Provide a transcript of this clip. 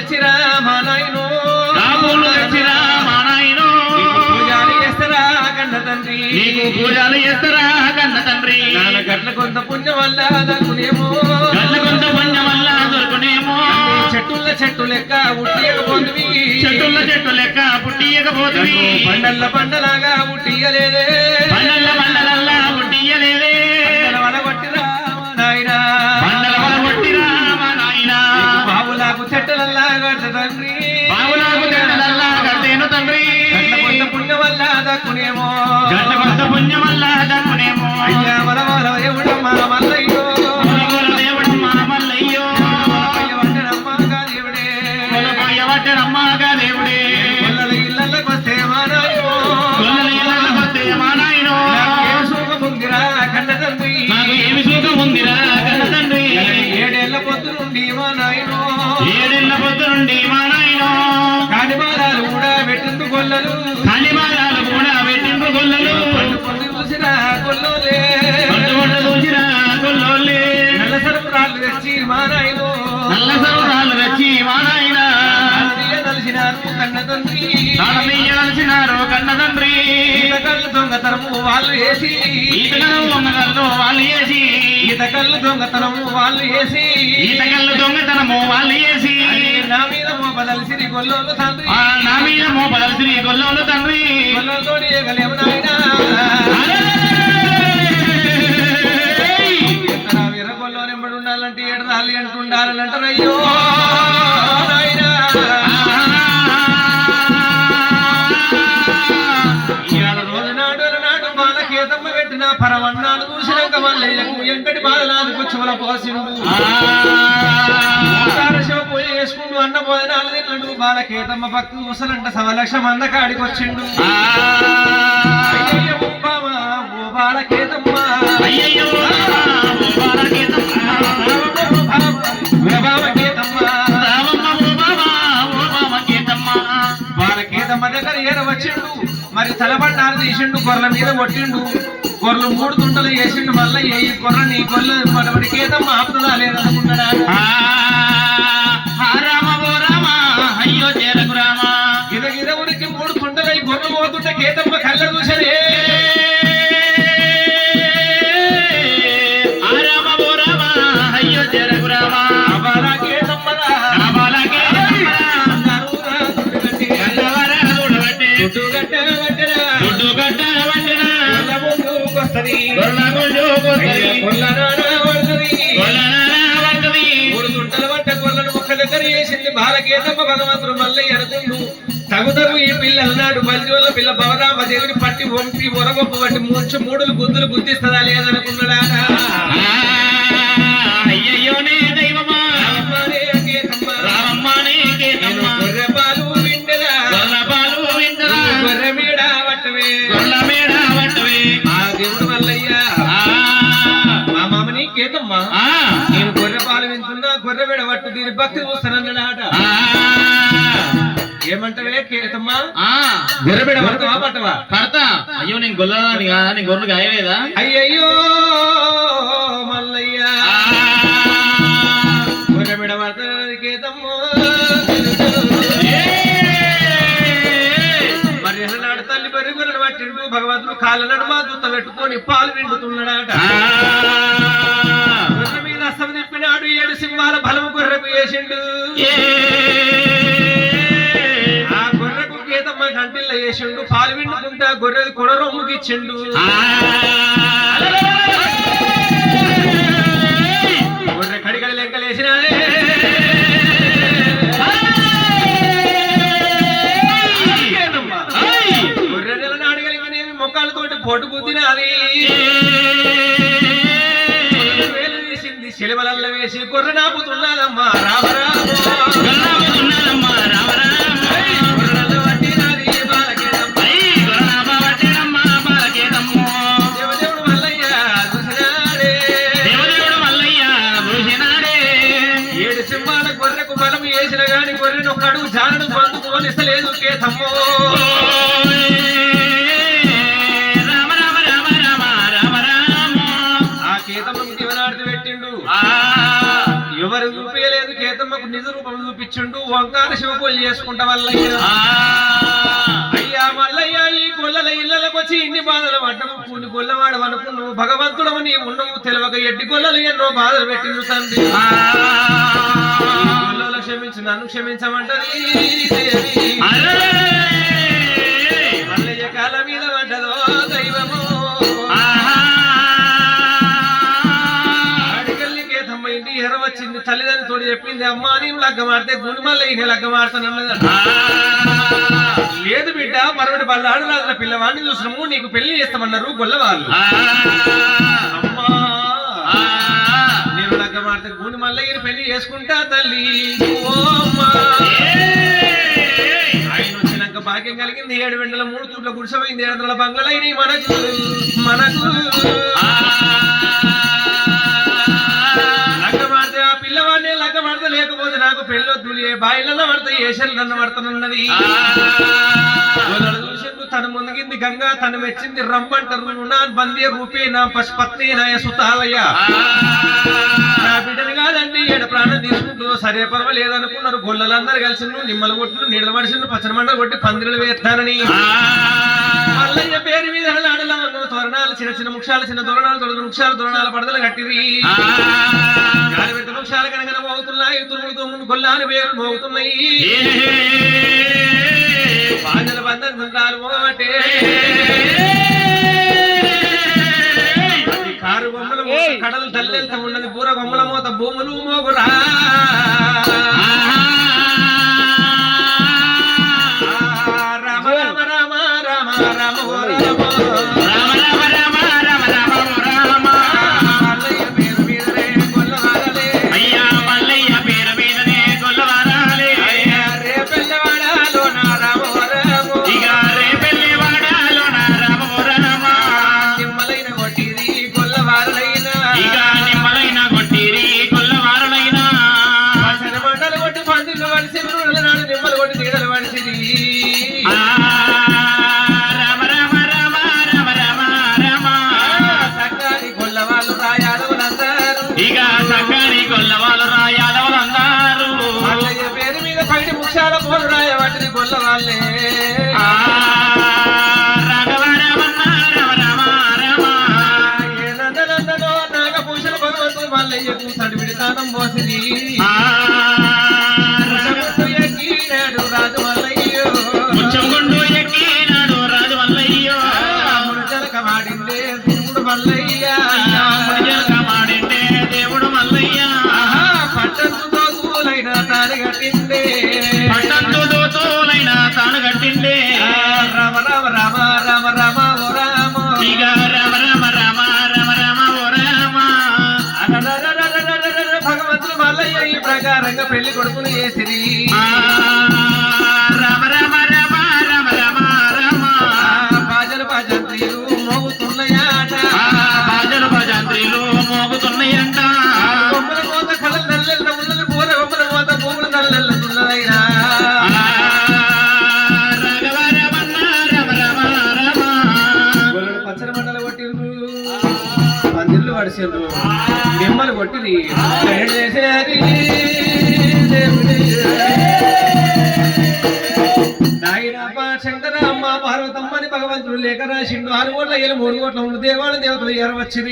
తెచ్చిరా మా నాయనో రాములు తెచ్చిరా మా నాయనో పూజలు చేస్తారా కన్న తండ్రి నీకు పూజలు చేస్తారా కన్న తండ్రి నాన్న గట్ల కొంత పుణ్యం వల్ల దక్కునేమో గట్ల కొంత పుణ్యం వల్ల దొరుకునేమో చెట్టు లెక్క ఉట్టియకపోతుంది చెట్టు లెక్క పుట్టియకపోతుంది పండలాగా ఉట్టియలేదే పండలల్లా పుట్టియలేదే వల కొట్టిరా నాయనా పండల వల కొట్టిరా మా నాయనా బావులాకు చెట్టులల్లా గట్ట తండ్రి బావులాకు చెట్టులల్లా గట్టేను తండ్రి గట్ల కొంత పుణ్యం వల్ల దక్కునేమో గట్ల కొంత పుణ్యం వల్ల దక్కునేమో అయ్యా వల దేవుడు మన మల్లయ్యో దేవుడు మన మల్లయ్యో వట్టనమ్మగా దేవుడే గొల్లల ఇళ్ళకి వస్తే మా నాయనో గొల్లల ఇళ్ళకి వస్తే మా నాయనో ఏమి సుఖముందిరా కన్న తండ్రి నాకు ఏమి సుఖం ఉందిరా కన్న తండ్రి 7 ఏళ్ల పొద్దు నుండి మా నాయనో 7 ఏళ్ల పొద్దు నుండి మా నాయనో కానిమాలాలు కూడా పెట్టిండు గొల్లలు కానిమాలాలు కూడా పెట్టిండు గొల్లలు పండు చూసిరా గొల్లోలే పండు చూసిరా గొల్లోలే నల్ల సరుకురాళ్ళు తెచ్చి మా నాయనో నల్ల సరుకురాళ్ళు తెచ్చి మా నాయన కన్న తండ్రి నలిసినారు కన్న తండ్రి ఈతకల్లు దొంగతనము వాళ్ళు వేసి ఈతకల్లు దొంగతనము వాళ్ళు వేసి నా మీద మోపదలసిరి గొల్లోలు తండ్రి నా మీద మోపదలసిరి గొల్లోలు తండ్రి గొల్లలతో ఏగలేము నాయనా వీర గొల్లోనెంబడి ఉండాలంటే 7 రాళ్ళు అంటుండాలని అంటారు అయ్యో నాయనా బాలకేతమ్మ పెట్టిన పరమన్నాడు చూసినాక మల్లయ్యకు ఎంకటి బాధలాదుకు చెవుల పోసిండు పూజ చేసుకుంటూ అన్న భోజనాలు తిన్నాడు బాలకేతమ్మ భక్తి చూసలంట 1,00,000 మంది కాడికి వచ్చిండు అయ్యయ్యో బామా ఓ బాలకేతమ్మ అయ్యయ్యో బాలకేతమ్మ దగ్గర ఏర వచ్చిండు మరి తలబండారు తీసిండు గొర్రెల మీద కొట్టిండు గొర్రెలు 3 తుంటలు వేసిండు మళ్ళీ ఈ గొర్రెని గొర్రె మనబడి కేతమ్మ ఆపుతుందా లేదనుకున్నాడా అయ్యో చేరకు రామా గిద ఉరికి 3 తుంటలు గొర్రెలు పోతుంటే కేతమ్మ కళ్ళ చూసరే అయ్యో చేరకు రామా బాలకేతమ్మ భగవంతుడు మల్లయ్య అనుకుండు తగు ఈ పిల్లలు నాడు బల్జోళ్ళ పిల్ల భవరామ దేవుని పట్టి వంపి ఒరగొప్ప పట్టి ముంచు 3 గుద్దులు గుద్దిస్తుందా లేదనుకున్నాడా అయ్యయ్యోనే దైవమా రామమ్మానే కేతమ్మ గొర్రెపాలు వింటదా గొర్రె మీద వట్టవే ఆ దేవుడు మల్లయ్య మా మామని కేతమ్మ నేను గొర్రె పాలు వింటున్నా గొర్రె మీద వట్టు దీని భక్తి చూస్తానన్నాడ ఏమంటవే కేతమ్మా గొర్రె మీద పడతావా పట్టవా పడతా అయ్యో నేను గొల్లని కాదా నీ గొర్రెలు గాయలేదా అయ్యయ్యో మల్లయ్య గొర్రె మీద పడతానది కేతమ్మ మరి నాడు తల్లి బరి గొర్రెను పట్టిండు భగవంతుడు కాళ్ళ నడుమ దుత్త పెట్టుకొని పాలు విండుతున్నాడట గొర్రె మీద అస్తం తిప్పినాడు 7 సింహాల బలము గొర్రెకు వేసిండు ఆ గొర్రెకు కేతమ్మ కంటిల్ల వేసిండు పాలు విండుకుంటా గొర్రెది కొడ రొమ్ముకి ఇచ్చిండు గొర్రె కడికడి లెక్కలేసినాడే గొర్రె నెల నాడగలిగినేమి మొక్కలతోటి పొట్టు గుద్దినది చెలిమలల్ల వేసి గొర్రె నాపుతున్నాదమ్మా దేవదేవుడు మల్లయ్య చూసినాడే 7 సింహాల గొర్రెకు బలం వేసిన గాని గొర్రెను ఒక అడుగు జానను పొందుకోనిస్తలేదు కేతమ్మో ఎవరు చూపించలేదు కేతమ్మకు నిజ రూపం చూపించుండు వంకార శివ పూజ చేసుకుంటా వల్లయ్య అయ్యా మల్లయ్య ఈ గొల్లల ఇళ్ళకి వచ్చి ఇన్ని బాధలు పడ్డము పూని గొల్లవాడు అనుకున్నావు భగవంతుడము నీ ఉండవు తెలియక ఎడ్డి గొల్లలు ఎన్నో బాధలు పెట్టిండు తండ్రి గొల్లలు క్షమించు నన్ను క్షమించమంటది మల్లయ్య కాల మీద పడ్డదో దైవము ఆడికెళ్ళి కేతమ్మ ఇంటి ఎర వచ్చింది తల్లిదండ్రులు తోడు చెప్పింది అమ్మా నేను లగ్గమాడితే గుని మల్లయ్య లగ్గమాడతానన్నది లేదు బిడ్డ మరొకటి బల్లాడు రాజుల పిల్లవాడిని చూసినాము నీకు పెళ్లి చేస్తామన్నారు గొల్లవాళ్ళు అమ్మా నేను లగ్గమాడితే గుని మల్లయ్యని పెళ్లి చేసుకుంటా తల్లి ఓ అమ్మా ఆయన వచ్చినాక భాగ్యం కలిగింది 7 వెంటల 3 తూట్ల గుడిసెపోయింది 7 వందల బంగ్లైన మనకు లగ్గమాడితే ఆ పిల్లవాడిని లగ్గమాడితే లేకపోతే నాకు పెళ్ళొద్దు ఏ బాయిలలో పడతాయి ఏషలు నన్ను పడతానన్నది చూసిండు తను మునిగింది గంగా తను మెచ్చింది రమ్మంటారు నా బందీ రూపే నా పశుపత్ని నా సుతాలయ్య నా బిడ్డని కాదండి 7 ప్రాణం తీసుకుంటూ సరే పర్వాలేదనుకున్నారు గొల్లలందరూ కలిసి నిమ్మలు కొట్టు నీళ్ళ మడిసిండు పచ్చని మండలు కొట్టి పందిరులు వేస్తానని మల్లయ్య పేరు మీద ఆడలా తోరణాలు చిన్న చిన్న ముక్షాలు చిన్న తోరణాలు తోరణాల పడదలు కట్టివి గాలి పెద్ద ముక్షాలు కనుక మోగుతున్నాయి తురుములతో ముందు గొల్లాని పేరు మోగుతున్నాయి బాజల బంధం సంతాలు మోగబట్టే కారు బొమ్మల మోత కడలు తల్లెంత ఉన్నది పూర బొమ్మల మోత భూములు మోగురా రామ రామ రామ రామ రామ ఓ రామ గొల్లవాళ్ళే ఏనందనందనో నాగభూషణ భగవంతు మల్లయ్యకు తడివిడి తానం పోసింది ఎక్కినాడు రాజు మల్లయ్యో ముచ్చంగుండు ఎక్కినాడు రాజు మల్లయ్యో మునజలక మాడిందే దేవుడు మల్లయ్య మాడిందే దేవుడు మల్లయ్య పట్టంతు దోతులైన తాను కట్టిందే రామ రామ రామ రామ రామ ఓ రామ రామ రామ రామ రామ రామ ఓ రామ భగవంతుడు మల్లయ్య ఈ ప్రకారంగా పెళ్లి కొడుకుని చేసిరి రామ రామ రామ రామ రామ రామ బాజలు భజంత్రీలు మోగుతున్నాయట బాజలు భజంత్రీలు మోగుతున్నాయంట బొమ్మల మోత కళ్ళ నల్లెల్ల ఉన్నది పూర బొమ్మల మోత భూములు నల్లెల్లుతున్నదైనా పందిర్లు పడిసిండ్రు నిమ్మలు కొట్టింది శంకర అమ్మ పార్వతమ్మని భగవంతుడు లేఖ రాసిండు 6 కోట్ల 3 కోట్ల ఉన్న దేవాల దేవతలు ఎరవచ్చింది